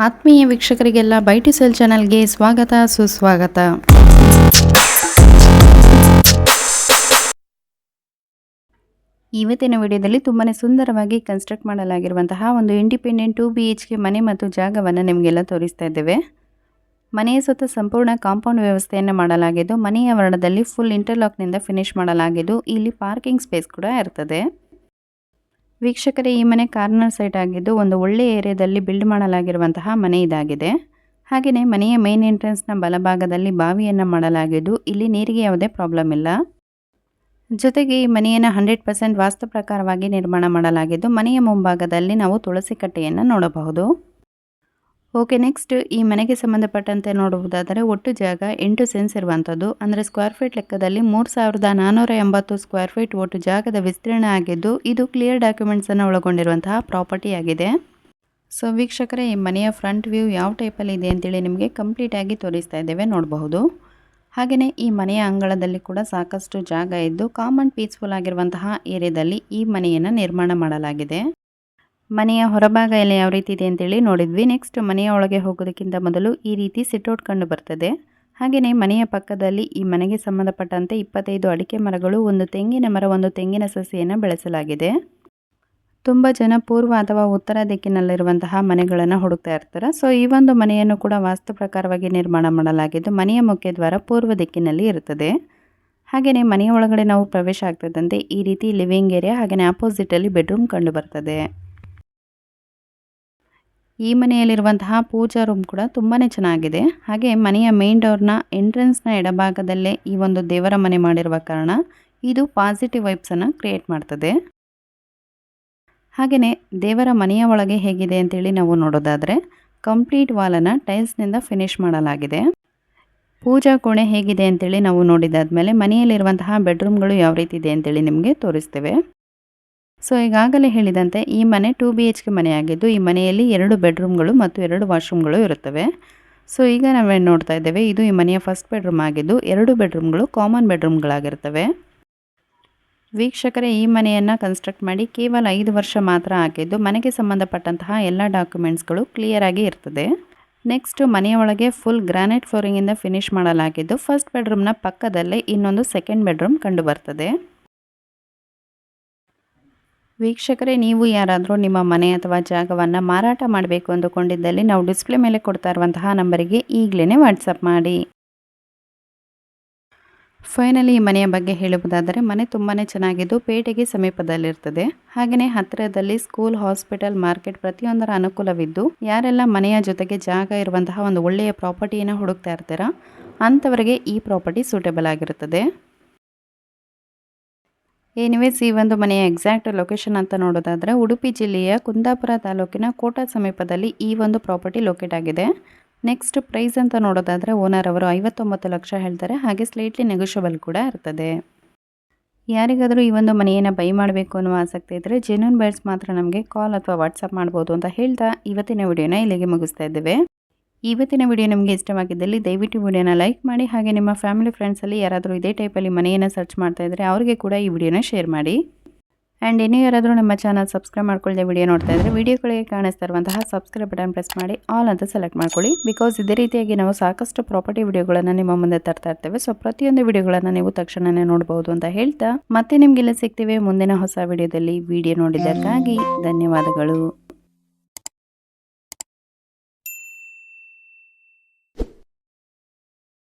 ಆತ್ಮೀಯ ವೀಕ್ಷಕರಿಗೆಲ್ಲ ಬೈಟಿ ಸೆಲ್ ಚಾನಲ್ಗೆ ಸ್ವಾಗತ ಸುಸ್ವಾಗತ. ಇವತ್ತಿನ ವಿಡಿಯೋದಲ್ಲಿ ತುಂಬಾ ಸುಂದರವಾಗಿ ಕನ್ಸ್ಟ್ರಕ್ಟ್ ಮಾಡಲಾಗಿರುವಂತಹ ಒಂದು ಇಂಡಿಪೆಂಡೆಂಟ್ 2 BHK ಮನೆ ಮತ್ತು ಜಾಗವನ್ನು ನಿಮಗೆಲ್ಲ ತೋರಿಸ್ತಾ ಇದ್ದೇವೆ. ಮನೆಯ ಸುತ್ತ ಸಂಪೂರ್ಣ ಕಾಂಪೌಂಡ್ ವ್ಯವಸ್ಥೆಯನ್ನು ಮಾಡಲಾಗಿದ್ದು, ಮನೆಯ ಆವರಣದಲ್ಲಿ ಫುಲ್ ಇಂಟರ್ಲಾಕ್ನಿಂದ ಫಿನಿಶ್ ಮಾಡಲಾಗಿದ್ದು, ಇಲ್ಲಿ ಪಾರ್ಕಿಂಗ್ ಸ್ಪೇಸ್ ಕೂಡ ಇರ್ತದೆ. ವೀಕ್ಷಕರೇ, ಈ ಮನೆ ಕಾರ್ನರ್ ಸೈಟ್ ಆಗಿದ್ದು ಒಂದು ಒಳ್ಳೆಯ ಏರಿಯಾದಲ್ಲಿ ಬಿಲ್ಡ್ ಮಾಡಲಾಗಿರುವಂತಹ ಮನೆ ಇದಾಗಿದೆ. ಹಾಗೆಯೇ ಮನೆಯ ಮೇನ್ ಎಂಟ್ರೆನ್ಸ್ನ ಬಲಭಾಗದಲ್ಲಿ ಬಾವಿಯನ್ನು ಮಾಡಲಾಗಿದ್ದು, ಇಲ್ಲಿ ನೀರಿಗೆ ಯಾವುದೇ ಪ್ರಾಬ್ಲಮ್ ಇಲ್ಲ. ಜೊತೆಗೆ ಈ ಮನೆಯನ್ನು 100% ವಾಸ್ತು ಪ್ರಕಾರವಾಗಿ ನಿರ್ಮಾಣ ಮಾಡಲಾಗಿದ್ದು, ಮನೆಯ ಮುಂಭಾಗದಲ್ಲಿ ನಾವು ತುಳಸಿ ಕಟ್ಟೆಯನ್ನು ನೋಡಬಹುದು. ಓಕೆ, ನೆಕ್ಸ್ಟ್ ಈ ಮನೆಗೆ ಸಂಬಂಧಪಟ್ಟಂತೆ ನೋಡುವುದಾದರೆ ಒಟ್ಟು ಜಾಗ 8 ಸೆನ್ಸ್ ಇರುವಂಥದ್ದು, ಅಂದರೆ ಸ್ಕ್ವೇರ್ ಫೀಟ್ ಲೆಕ್ಕದಲ್ಲಿ 3480 ಸ್ಕ್ವೇರ್ ಫೀಟ್ ಒಟ್ಟು ಜಾಗದ ವಿಸ್ತೀರ್ಣ ಆಗಿದ್ದು, ಇದು ಕ್ಲಿಯರ್ ಡಾಕ್ಯುಮೆಂಟ್ಸನ್ನು ಒಳಗೊಂಡಿರುವಂತಹ ಪ್ರಾಪರ್ಟಿ ಆಗಿದೆ. ಸೊ ವೀಕ್ಷಕರೇ, ಈ ಮನೆಯ ಫ್ರಂಟ್ ವ್ಯೂ ಯಾವ ಟೈಪಲ್ಲಿ ಇದೆ ಅಂತೇಳಿ ನಿಮಗೆ ಕಂಪ್ಲೀಟಾಗಿ ತೋರಿಸ್ತಾ ಇದ್ದೇವೆ, ನೋಡಬಹುದು. ಹಾಗೆಯೇ ಈ ಮನೆಯ ಅಂಗಳದಲ್ಲಿ ಕೂಡ ಸಾಕಷ್ಟು ಜಾಗ ಇದ್ದು, ಕಾಮನ್ ಪೀಸ್ಫುಲ್ ಆಗಿರುವಂತಹ ಏರಿಯಾದಲ್ಲಿ ಈ ಮನೆಯನ್ನು ನಿರ್ಮಾಣ ಮಾಡಲಾಗಿದೆ. ಮನೆಯ ಹೊರಭಾಗ ಎಲ್ಲ ಯಾವ ರೀತಿ ಇದೆ ಅಂತೇಳಿ ನೋಡಿದ್ವಿ. ನೆಕ್ಸ್ಟ್ ಮನೆಯ ಒಳಗೆ ಹೋಗೋದಕ್ಕಿಂತ ಮೊದಲು ಈ ರೀತಿ ಸಿಟ್ಔಟ್ ಕಂಡು ಬರ್ತದೆ. ಹಾಗೆಯೇ ಮನೆಯ ಪಕ್ಕದಲ್ಲಿ ಈ ಮನೆಗೆ ಸಂಬಂಧಪಟ್ಟಂತೆ 25 ಅಡಿಕೆ ಮರಗಳು, ಒಂದು ತೆಂಗಿನ ಮರ, ಒಂದು ತೆಂಗಿನ ಸಸಿಯನ್ನು ಬೆಳೆಸಲಾಗಿದೆ. ತುಂಬ ಜನ ಪೂರ್ವ ಅಥವಾ ಉತ್ತರ ದಿಕ್ಕಿನಲ್ಲಿರುವಂತಹ ಮನೆಗಳನ್ನು ಹುಡುಕ್ತಾ ಇರ್ತಾರೆ. ಸೊ ಈ ಒಂದು ಮನೆಯನ್ನು ಕೂಡ ವಾಸ್ತು ಪ್ರಕಾರವಾಗಿ ನಿರ್ಮಾಣ ಮಾಡಲಾಗಿದ್ದು, ಮನೆಯ ಮುಖ್ಯ ದ್ವಾರ ಪೂರ್ವ ದಿಕ್ಕಿನಲ್ಲಿ ಇರುತ್ತದೆ. ಹಾಗೆಯೇ ಮನೆಯ ಒಳಗಡೆ ನಾವು ಪ್ರವೇಶ ಆಗ್ತದಂತೆ ಈ ರೀತಿ ಲಿವಿಂಗ್ ಏರಿಯಾ, ಹಾಗೆಯೇ ಆಪೋಸಿಟಲ್ಲಿ ಬೆಡ್ರೂಮ್ ಕಂಡು ಬರ್ತದೆ. ಈ ಮನೆಯಲ್ಲಿರುವಂತಹ ಪೂಜಾ ರೂಮ್ ಕೂಡ ತುಂಬಾ ಚೆನ್ನಾಗಿದೆ. ಹಾಗೆ ಮನೆಯ ಮೇನ್ ಡೋರ್ನ ಎಂಟ್ರೆನ್ಸ್ನ ಎಡಭಾಗದಲ್ಲೇ ಈ ಒಂದು ದೇವರ ಮನೆ ಮಾಡಿರುವ ಕಾರಣ ಇದು ಪಾಸಿಟಿವ್ ವೈಬ್ಸನ್ನು ಕ್ರಿಯೇಟ್ ಮಾಡ್ತದೆ. ಹಾಗೆಯೇ ದೇವರ ಮನೆಯ ಒಳಗೆ ಹೇಗಿದೆ ಅಂತೇಳಿ ನಾವು ನೋಡೋದಾದರೆ ಕಂಪ್ಲೀಟ್ ವಾಲನ್ನು ಟೈಲ್ಸ್ನಿಂದ ಫಿನಿಶ್ ಮಾಡಲಾಗಿದೆ. ಪೂಜಾ ಕೋಣೆ ಹೇಗಿದೆ ಅಂತೇಳಿ ನಾವು ನೋಡಿದಾದ್ಮೇಲೆ ಮನೆಯಲ್ಲಿರುವಂತಹ ಬೆಡ್ರೂಮ್ಗಳು ಯಾವ ರೀತಿ ಇದೆ ಅಂತೇಳಿ ನಿಮಗೆ ತೋರಿಸ್ತೇವೆ. ಸೊ ಈಗಾಗಲೇ ಹೇಳಿದಂತೆ ಈ ಮನೆ 2 BHK ಮನೆಯಾಗಿದ್ದು, ಈ ಮನೆಯಲ್ಲಿ 2 ಬೆಡ್ರೂಮ್ಗಳು ಮತ್ತು 2 ವಾಶ್ರೂಮ್ಗಳು ಇರುತ್ತವೆ. ಸೊ ಈಗ ನಾವೇನು ನೋಡ್ತಾ ಇದ್ದೇವೆ, ಇದು ಈ ಮನೆಯ ಫಸ್ಟ್ ಬೆಡ್ರೂಮ್ ಆಗಿದ್ದು 2 ಬೆಡ್ರೂಮ್ಗಳು ಕಾಮನ್ ಬೆಡ್ರೂಮ್ಗಳಾಗಿರ್ತವೆ. ವೀಕ್ಷಕರೇ, ಈ ಮನೆಯನ್ನು ಕನ್ಸ್ಟ್ರಕ್ಟ್ ಮಾಡಿ ಕೇವಲ 5 ವರ್ಷ ಮಾತ್ರ ಆಗಿದ್ದು, ಮನೆಗೆ ಸಂಬಂಧಪಟ್ಟಂತಹ ಎಲ್ಲ ಡಾಕ್ಯುಮೆಂಟ್ಸ್ಗಳು ಕ್ಲಿಯರ್ ಆಗಿ ಇರ್ತದೆ. ನೆಕ್ಸ್ಟ್ ಮನೆಯ ಒಳಗೆ ಫುಲ್ ಗ್ರಾನೈಟ್ ಫ್ಲೋರಿಂಗಿಂದ ಫಿನಿಶ್ ಮಾಡಲಾಗಿದ್ದು, ಫಸ್ಟ್ ಬೆಡ್ರೂಮ್ನ ಪಕ್ಕದಲ್ಲೇ ಇನ್ನೊಂದು ಸೆಕೆಂಡ್ ಬೆಡ್ರೂಮ್ ಕಂಡು ಬರ್ತದೆ. ವೀಕ್ಷಕರೇ, ನೀವು ಯಾರಾದರೂ ನಿಮ್ಮ ಮನೆ ಅಥವಾ ಜಾಗವನ್ನು ಮಾರಾಟ ಮಾಡಬೇಕು ಅಂದುಕೊಂಡಿದ್ದಲ್ಲಿ ನಾವು ಡಿಸ್ಪ್ಲೇ ಮೇಲೆ ಕೊಡ್ತಾ ಇರುವಂತಹ ನಂಬರಿಗೆ ಈಗಲೇ ವಾಟ್ಸಪ್ ಮಾಡಿ. ಫೈನಲಿ ಈ ಮನೆಯ ಬಗ್ಗೆ ಹೇಳುವುದಾದರೆ ಮನೆ ತುಂಬಾ ಚೆನ್ನಾಗಿದ್ದು ಪೇಟೆಗೆ ಸಮೀಪದಲ್ಲಿರ್ತದೆ. ಹಾಗೆಯೇ ಹತ್ತಿರದಲ್ಲಿ ಸ್ಕೂಲ್, ಹಾಸ್ಪಿಟಲ್, ಮಾರ್ಕೆಟ್ ಪ್ರತಿಯೊಂದರ ಅನುಕೂಲವಿದ್ದು, ಯಾರೆಲ್ಲ ಮನೆಯ ಜೊತೆಗೆ ಜಾಗ ಇರುವಂತಹ ಒಂದು ಒಳ್ಳೆಯ ಪ್ರಾಪರ್ಟಿಯನ್ನು ಹುಡುಕ್ತಾ ಇರ್ತೀರಾ ಅಂಥವರಿಗೆ ಈ ಪ್ರಾಪರ್ಟಿ ಸೂಟೇಬಲ್ ಆಗಿರುತ್ತದೆ. ಎನಿವೇಸ್, ಈ ಒಂದು ಮನೆಯ ಎಕ್ಸಾಕ್ಟ್ ಲೊಕೇಶನ್ ಅಂತ ನೋಡೋದಾದರೆ ಉಡುಪಿ ಜಿಲ್ಲೆಯ ಕುಂದಾಪುರ ತಾಲೂಕಿನ ಕೋಟ ಸಮೀಪದಲ್ಲಿ ಈ ಒಂದು ಪ್ರಾಪರ್ಟಿ ಲೊಕೇಟ್ ಆಗಿದೆ. ನೆಕ್ಸ್ಟ್ ಪ್ರೈಸ್ ಅಂತ ನೋಡೋದಾದರೆ ಓನರ್ ಅವರು 59 ಲಕ್ಷ ಹೇಳ್ತಾರೆ. ಹಾಗೆ ಸ್ಲೈಟ್ಲಿ ನೆಗೋಷಿಯಬಲ್ ಕೂಡ ಇರ್ತದೆ. ಯಾರಿಗಾದರೂ ಈ ಒಂದು ಮನೆಯನ್ನು ಬೈ ಮಾಡಬೇಕು ಅನ್ನೋ ಆಸಕ್ತಿ ಇದ್ದರೆ ಜೆನ್ಯೂನ್ ಬೈರ್ಸ್ ಮಾತ್ರ ನಮಗೆ ಕಾಲ್ ಅಥವಾ ವಾಟ್ಸಪ್ ಮಾಡ್ಬೋದು ಅಂತ ಹೇಳ್ತಾ ಇವತ್ತಿನ ವಿಡಿಯೋನ ಇಲ್ಲಿಗೆ ಮುಗಿಸ್ತಾ ಇದ್ದೇವೆ. ಇವತ್ತಿನ ವಿಡಿಯೋ ನಿಮಗೆ ಇಷ್ಟವಾಗಿದ್ದಲ್ಲಿ ದಯವಿಟ್ಟು ವಿಡಿಯೋನ ಲೈಕ್ ಮಾಡಿ. ಹಾಗೆ ನಿಮ್ಮ ಫ್ಯಾಮಿಲಿ ಫ್ರೆಂಡ್ಸಲ್ಲಿ ಯಾರಾದರೂ ಇದೇ ಟೈಪಲ್ಲಿ ಮನೆಯನ್ನು ಸರ್ಚ್ ಮಾಡ್ತಾ ಇದ್ದರೆ ಅವರಿಗೆ ಕೂಡ ಈ ವಿಡಿಯೋನ ಶೇರ್ ಮಾಡಿ. ಆ್ಯಂಡ್ ಇನ್ನೂ ಯಾರಾದರೂ ನಮ್ಮ ಚಾನಲ್ ಸಬ್ಸ್ಕ್ರೈಬ್ ಮಾಡ್ಕೊಳ್ಳದೆ ವಿಡಿಯೋ ನೋಡ್ತಾ ಇದ್ದರೆ ವಿಡಿಯೋಗಳಿಗೆ ಕಾಣಿಸ್ತಾ ಇರುವಂತಹ ಸಬ್ಸ್ಕ್ರೈಬ್ ಬಟನ್ ಪ್ರೆಸ್ ಮಾಡಿ ಆಲ್ ಅಂತ ಸೆಲೆಕ್ಟ್ ಮಾಡ್ಕೊಳ್ಳಿ. ಬಿಕಾಸ್ ಇದೇ ರೀತಿಯಾಗಿ ನಾವು ಸಾಕಷ್ಟು ಪ್ರಾಪರ್ಟಿ ವಿಡಿಯೋಗಳನ್ನು ನಿಮ್ಮ ಮುಂದೆ ತರ್ತಾ ಇರ್ತೇವೆ. ಸೊ ಪ್ರತಿಯೊಂದು ವಿಡಿಯೋಗಳನ್ನು ನೀವು ತಕ್ಷಣವೇ ನೋಡಬಹುದು ಅಂತ ಹೇಳ್ತಾ ಮತ್ತೆ ನಿಮಗೆಲ್ಲ ಸಿಗ್ತೀವಿ ಮುಂದಿನ ಹೊಸ ವಿಡಿಯೋದಲ್ಲಿ. ವಿಡಿಯೋ ನೋಡಿದ್ದಕ್ಕಾಗಿ ಧನ್ಯವಾದಗಳು.